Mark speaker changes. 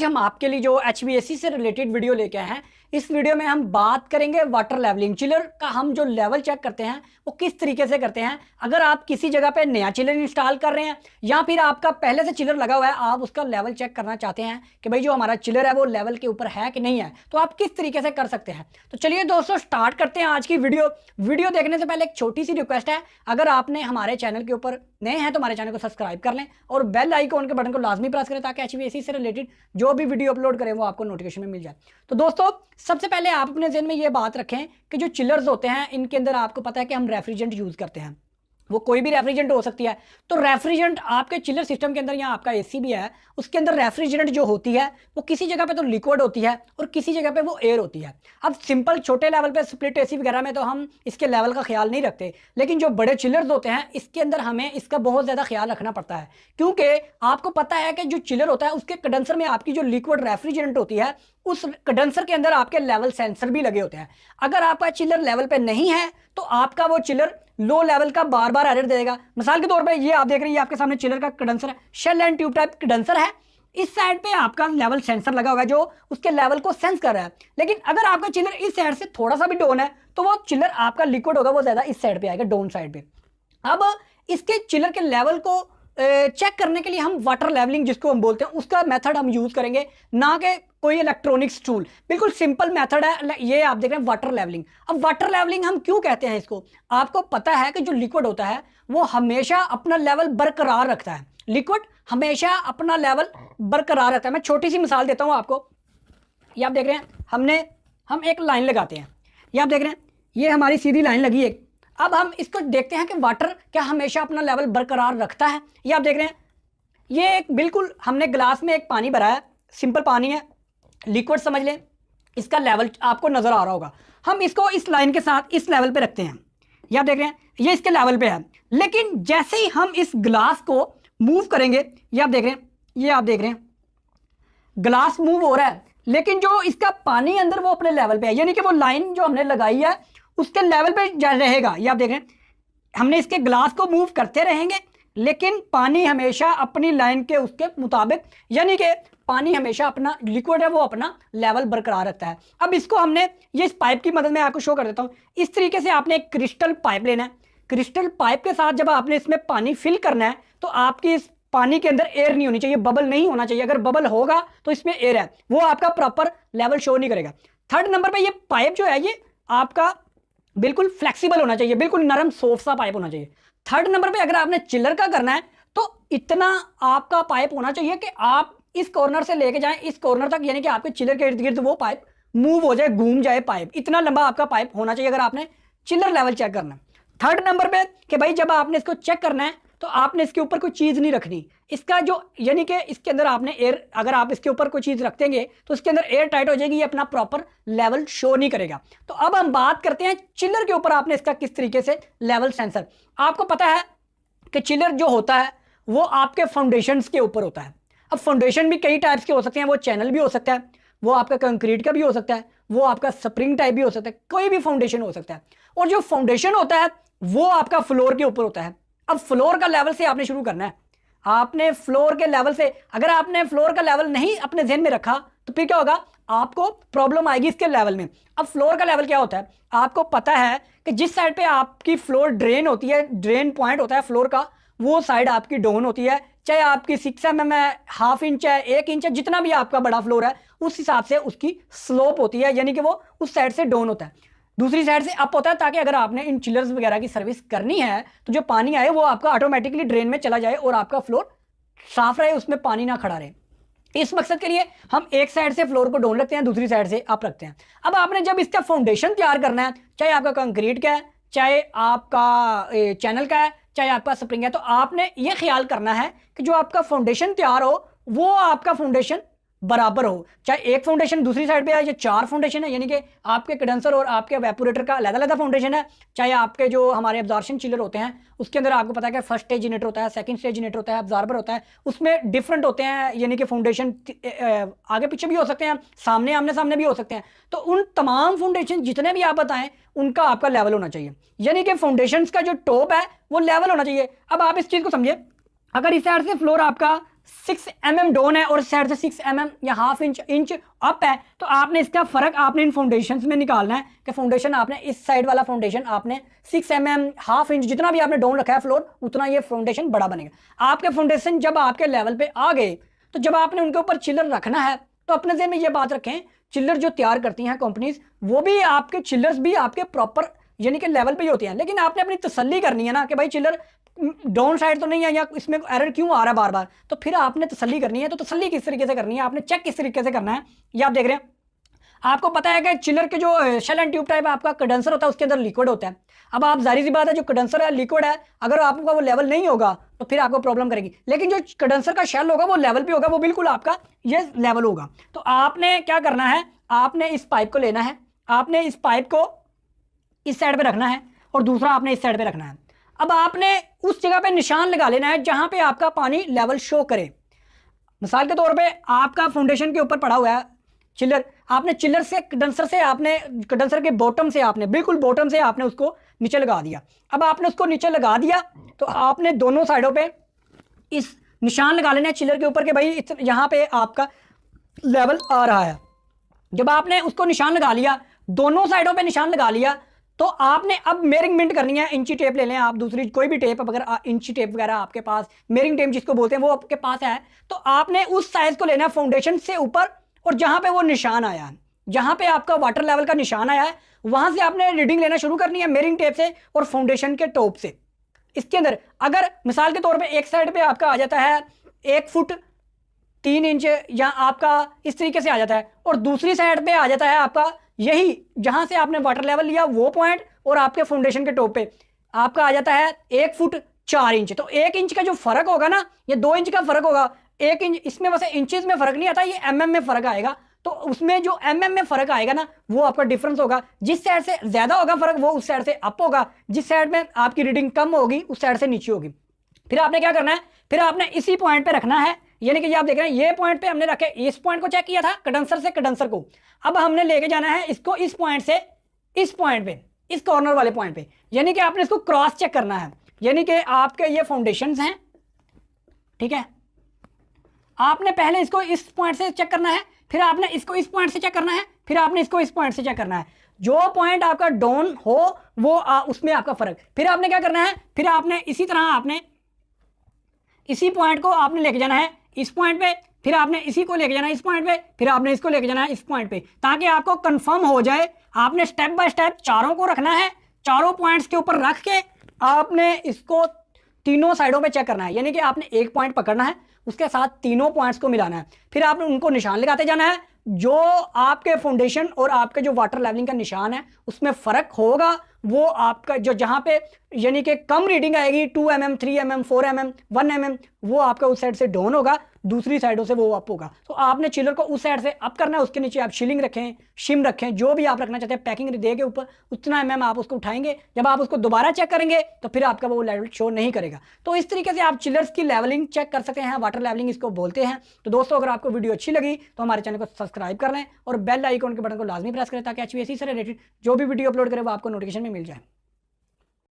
Speaker 1: हम आपके लिए जो HVAC से रिलेटेड वीडियो लेके आए हैं, इस वीडियो में हम बात करेंगे वाटर लेवलिंग। चिलर का हम जो लेवल चेक करते हैं वो किस तरीके से करते हैं। अगर आप किसी जगह पे नया चिलर इंस्टॉल कर रहे हैं या फिर आपका पहले से चिलर लगा हुआ है, आप उसका लेवल चेक करना चाहते हैं कि भाई जो हमारा चिलर है वो लेवल के ऊपर है कि नहीं है, तो आप किस तरीके से कर सकते हैं। तो चलिए दोस्तों स्टार्ट करते हैं आज की वीडियो देखने से पहले एक छोटी सी रिक्वेस्ट है, अगर आपने हमारे चैनल के ऊपर नए हैं तो हमारे चैनल को सब्सक्राइब कर लें और बेल आइकॉन के बटन को लाजमी प्रेस करें ताकि HVAC से रिलेटेड जो भी वीडियो अपलोड करें वो आपको नोटिफिकेशन में मिल जाए। तो दोस्तों सबसे पहले आप अपने ज़हन में ये बात रखें कि जो चिलर्स होते हैं इनके अंदर आपको पता है कि हम रेफ्रिजरेंट यूज़ करते हैं, वो कोई भी रेफ्रिजरेंट हो सकती है। तो रेफ्रिजरेंट आपके चिलर सिस्टम के अंदर या आपका AC भी है, उसके अंदर रेफ्रिजरेंट जो होती है वो किसी जगह पे तो लिक्विड होती है और किसी जगह पे वो एयर होती है। अब सिंपल छोटे लेवल पे स्प्लिट AC वगैरह में तो हम इसके लेवल का ख्याल नहीं रखते, लेकिन जो बड़े चिलर्स होते हैं इसके अंदर हमें इसका बहुत ज़्यादा ख्याल रखना पड़ता है, क्योंकि आपको पता है कि जो चिलर होता है उसके कंडेंसर में आपकी जो लिक्विड रेफ्रिजरेंट होती है उस कंडेंसर के अंदर आपके लेवल सेंसर भी लगे होते हैं। अगर आपका चिलर लेवल पे नहीं है तो आपका वो चिलर लो लेवल का बार बार एरर देगा। मिसाल के तौर पे ये आप देख रहे हैं, ये आपके सामने चिलर का कंडेंसर है, shell and tube type condenser है। इस साइड पे आपका लेवल सेंसर लगा हुआ है जो उसके लेवल को सेंस कर रहा है, लेकिन अगर आपका चिलर इस साइड से थोड़ा सा भी डाउन है तो वो चिलर आपका लिक्विड होगा वो ज्यादा इस साइड पे आएगा, डाउन साइड पे। अब इसके चिलर के लेवल को चेक करने के लिए हम वाटर लेवलिंग जिसको हम बोलते हैं उसका मेथड हम यूज करेंगे, ना कि कोई इलेक्ट्रॉनिक्स टूल। बिल्कुल सिंपल मेथड है ये, आप देख रहे हैं वाटर लेवलिंग। अब वाटर लेवलिंग हम क्यों कहते हैं इसको, आपको पता है कि जो लिक्विड होता है वो हमेशा अपना लेवल बरकरार रखता है। लिक्विड हमेशा अपना लेवल बरकरार रखता है। मैं छोटी सी मिसाल देता हूं आपको। ये आप देख रहे हैं, हम एक लाइन लगाते हैं, ये आप देख रहे हैं ये हमारी सीधी लाइन लगी है। अब हम इसको देखते हैं कि वाटर क्या हमेशा अपना लेवल बरकरार रखता है। ये आप देख रहे हैं, ये एक बिल्कुल हमने ग्लास में एक पानी भरा है, सिंपल पानी है, लिक्विड समझ लें, इसका लेवल आपको नजर आ रहा होगा। हम इसको इस लाइन के साथ इस लेवल पे रखते हैं, ये आप देख रहे हैं ये इसके लेवल पे है। लेकिन जैसे ही हम इस ग्लास को मूव करेंगे, ये आप देख रहे हैं, ये आप देख रहे हैं ग्लास मूव हो रहा है, लेकिन जो इसका पानी अंदर वो अपने लेवल पे है, यानी कि वो लाइन जो हमने लगाई है उसके लेवल पे रहेगा। ये आप देख रहे हैं हमने इसके ग्लास को मूव करते रहेंगे लेकिन पानी हमेशा अपनी लाइन के उसके मुताबिक, यानी कि पानी हमेशा अपना लिक्विड है वो अपना लेवल बरकरार रखता है। अब इसको हमने ये इस पाइप की मदद में आपको शो कर देता हूं। इस तरीके से आपने एक क्रिस्टल पाइप लेना है, क्रिस्टल पाइप के साथ जब आपने इसमें पानी फिल करना है तो आपकी इस पानी के अंदर एयर नहीं होनी चाहिए, बबल नहीं होना चाहिए। अगर बबल होगा तो इसमें एयर है, वो आपका प्रॉपर लेवल शो नहीं करेगा। थर्ड नंबर पर ये पाइप जो है ये आपका बिल्कुल फ्लेक्सिबल होना चाहिए, बिल्कुल नरम सॉफ्ट सा पाइप होना चाहिए। थर्ड नंबर पे अगर आपने चिलर का करना है तो इतना आपका पाइप होना चाहिए कि आप इस कॉर्नर से लेके जाएं इस कॉर्नर तक, यानी कि आपके चिलर के इर्द गिर्द वो पाइप मूव हो जाए, घूम जाए पाइप। इतना लंबा आपका पाइप होना चाहिए अगर आपने चिलर लेवल चेक करना है। थर्ड नंबर पे कि भाई जब आपने इसको चेक करना है तो आपने इसके ऊपर कोई चीज नहीं रखनी, इसका जो यानी कि इसके अंदर आपने एयर, अगर आप इसके ऊपर कोई चीज रख देंगे तो इसके अंदर एयर टाइट हो जाएगी, ये अपना प्रॉपर लेवल शो नहीं करेगा। तो अब हम बात करते हैं चिलर के ऊपर आपने इसका किस तरीके से लेवल सेंसर। आपको पता है कि चिलर जो होता है वो आपके फाउंडेशंस के ऊपर होता है। अब फाउंडेशन भी कई टाइप्स के हो सकते हैं, वो चैनल भी हो सकता है, वो आपका कंक्रीट का भी हो सकता है, वो आपका स्प्रिंग टाइप भी हो सकता है, कोई भी फाउंडेशन हो सकता है। और जो फाउंडेशन होता है वो आपका फ्लोर के ऊपर होता है। अब फ्लोर का लेवल से आपने शुरू करना है, आपने फ्लोर के लेवल से, अगर आपने फ्लोर का लेवल नहीं अपने ज़हन में रखा तो फिर क्या होगा, आपको प्रॉब्लम आएगी इसके लेवल में। अब फ्लोर का लेवल क्या होता है, आपको पता है कि जिस साइड पे आपकी फ्लोर ड्रेन होती है, ड्रेन पॉइंट होता है फ्लोर का, वो साइड आपकी डाउन होती है। चाहे आपकी 6 mm है, ½ इंच है, 1 इंच है, जितना भी आपका बड़ा फ्लोर है उस हिसाब से उसकी स्लोप होती है, यानी कि वो उस साइड से डाउन होता है, दूसरी साइड से अप होता है, ताकि अगर आपने इन चिलर्स वगैरह की सर्विस करनी है तो जो पानी आए वो आपका ऑटोमेटिकली ड्रेन में चला जाए और आपका फ्लोर साफ रहे, उसमें पानी ना खड़ा रहे। इस मकसद के लिए हम एक साइड से फ्लोर को डाउन रखते हैं, दूसरी साइड से अप रखते हैं। अब आपने जब इसका फाउंडेशन तैयार करना है, चाहे आपका कंक्रीट का है, चाहे आपका चैनल का है, चाहे आपका स्प्रिंग है, तो आपने ये ख्याल करना है कि जो आपका फाउंडेशन तैयार हो वो आपका फाउंडेशन बराबर हो। चाहे एक फाउंडेशन दूसरी साइड पे है या 4 फाउंडेशन है, यानी कि आपके कंडेंसर और आपके वेपोरेटर का अलग-अलग फाउंडेशन है, चाहे आपके जो हमारे एब्जॉर्प्शन चिलर होते हैं उसके अंदर आपको पता है कि फर्स्ट स्टेज जनरेटर होता है, सेकंड स्टेज जनरेटर होता है, एब्जॉर्बर होता है, उसमें डिफरेंट होते हैं, यानी कि फाउंडेशन आगे पीछे भी हो सकते हैं, सामने आमने सामने भी हो सकते हैं। तो उन तमाम फाउंडेशन जितने भी आप बताएं उनका आपका लेवल होना चाहिए, यानी कि फाउंडेशन का जो टॉप है वो लेवल होना चाहिए। अब आप इस चीज़ को समझिए, अगर इस साइड से फ्लोर आपका 6 mm डाउन है और साइड से 6 mm या हाफ इंच अप है, तो आपने इसका फर्क आपने इन फाउंडेशंस में निकालना है कि फाउंडेशन आपने इस साइड वाला फाउंडेशन आपने 6 mm हाफ इंच जितना भी आपने डाउन रखा है फ्लोर, उतना ये फाउंडेशन बड़ा बनेगा। आपके फाउंडेशन जब आपके लेवल पे आ गए, तो जब आपने उनके ऊपर चिल्लर रखना है, तो अपने ज़हन में ये बात रखें, चिल्लर जो तैयार करती हैं कंपनीज, वो भी आपके चिल्लर्स भी आपके प्रॉपर यानी कि लेवल पे ही होती हैं, लेकिन आपने अपनी तसल्ली करनी है ना कि भाई चिल्लर डाउन साइड तो नहीं है या इसमें एरर क्यों आ रहा है बार बार, तो फिर आपने तसल्ली करनी है। तो तसल्ली किस तरीके से करनी है, आपने चेक किस तरीके से करना है, ये आप देख रहे हैं। आपको पता है कि चिलर के जो शेल एंड ट्यूब टाइप आपका कंडेंसर होता है, उसके अंदर लिक्विड होता है। अब आप जाहिर सी बात है, जो कंडेंसर है लिक्विड है, अगर आपका वो लेवल नहीं होगा तो फिर आपको प्रॉब्लम करेगी। लेकिन जो कंडेंसर का शेल होगा वो लेवल पे होगा, वो बिल्कुल आपका ये लेवल होगा। तो आपने क्या करना है, आपने इस पाइप को लेना है, आपने इस पाइप को इस साइड पे रखना है और दूसरा आपने इस साइड पे रखना है। अब आपने उस जगह पे निशान लगा लेना है जहां पे आपका पानी लेवल शो करे। मिसाल के तौर पे आपका फाउंडेशन के ऊपर पड़ा हुआ है चिल्लर, आपने चिल्लर से कंडेंसर से आपने कंडेंसर के बॉटम से आपने बिल्कुल बॉटम से आपने उसको नीचे लगा दिया। अब आपने उसको नीचे लगा दिया तो आपने दोनों साइडों पे इस निशान लगा लेना है चिल्लर के ऊपर के भाई यहाँ पे आपका लेवल आ रहा है। जब आपने उसको निशान लगा लिया, दोनों साइडों पे निशान लगा लिया, तो आपने अब मेजरमेंट करनी है। इंची टेप ले लें आप, दूसरी कोई भी टेप, अगर इंची टेप वगैरह आपके पास, मेजरिंग टेप जिसको बोलते हैं वो आपके पास है, तो आपने उस साइज को लेना है फाउंडेशन से ऊपर, और जहां पे वो निशान आया है, जहां पे आपका वाटर लेवल का निशान आया है, वहां से आपने रीडिंग लेना शुरू करनी है मेजरिंग टेप से और फाउंडेशन के टॉप से। इसके अंदर अगर मिसाल के तौर पे एक साइड पे आपका आ जाता है 1 फुट 3 इंच या आपका इस तरीके से आ जाता है, और दूसरी साइड पे आ जाता है आपका यही जहां से आपने वाटर लेवल लिया वो पॉइंट, और आपके फाउंडेशन के टॉप पे आपका आ जाता है 1 फुट 4 इंच। तो 1 इंच का जो फर्क होगा ना, ये 2 इंच का फर्क होगा। 1 इंच इसमें वैसे इंचेस में फर्क नहीं आता, ये mm में फर्क आएगा। तो उसमें जो mm में फर्क आएगा ना, वो आपका डिफरेंस होगा। जिस साइड से ज्यादा होगा फर्क, वो उस साइड से अप होगा, जिस साइड में आपकी रीडिंग कम होगी उस साइड से नीचे होगी। फिर आपने क्या करना है, फिर आपने इसी पॉइंट पे रखना है, यानी कि ये आप देख रहे हैं ये पॉइंट पे हमने रखे, इस पॉइंट को चेक किया था कंडेंसर से कंडेंसर को, अब हमने लेके जाना है इसको इस पॉइंट से इस पॉइंट पे, इस कॉर्नर वाले पॉइंट पे, यानी कि आपने इसको क्रॉस चेक करना है। यानी कि आपके ये फाउंडेशंस हैं, ठीक है, आपने पहले इसको इस पॉइंट से चेक करना है, फिर आपने इसको इस पॉइंट से चेक करना है, फिर आपने इसको इस पॉइंट से चेक करना है। जो पॉइंट आपका डाउन हो वो उसमें आपका फर्क। फिर आपने क्या करना है, फिर आपने इसी तरह आपने इसी पॉइंट को आपने लेके जाना है इस पॉइंट पे, फिर आपने इसी को लेके जाना है इस पॉइंट पे, फिर आपने इसको लेके जाना है इस पॉइंट पे, ताकि आपको कंफर्म हो जाए। आपने स्टेप बाय स्टेप चारों को रखना है, चारों पॉइंट्स के ऊपर रख के आपने इसको तीनों साइडों पे चेक करना है। यानी कि आपने एक पॉइंट पकड़ना है, उसके साथ तीनों पॉइंट्स को मिलाना है, फिर आपने उनको निशान लगाते जाना है। जो आपके फाउंडेशन और आपके जो वाटर लेवलिंग का निशान है उसमें फर्क होगा, वो आपका जो जहां पे यानी कि कम रीडिंग आएगी 2 mm 3 mm 4 mm 1 mm, वो आपका उस साइड से डाउन होगा, दूसरी साइडों से वो अप होगा। तो आपने चिलर को उस साइड से अप करना है, उसके नीचे आप शिलिंग रखें, शिम रखें, जो भी आप रखना चाहते हैं, पैकिंग दे के ऊपर उतना mm आप उसको उठाएंगे। जब आप उसको दोबारा चेक करेंगे तो फिर आपका वो लेवल शो नहीं करेगा। तो इस तरीके से आप चिलर्स की लेवलिंग चेक कर सकते हैं, वाटर लेवलिंग इसको बोलते हैं। तो दोस्तों, अगर आपको वीडियो अच्छी लगी तो हमारे चैनल को सब्सक्राइब कर लें और बेल आइकॉन के बटन को लाजमी प्रेस करें, ताकि HVAC से रिलेटेड जो भी वीडियो अपलोड करें वो आपको नोटिफिकेशन में मिल जाए।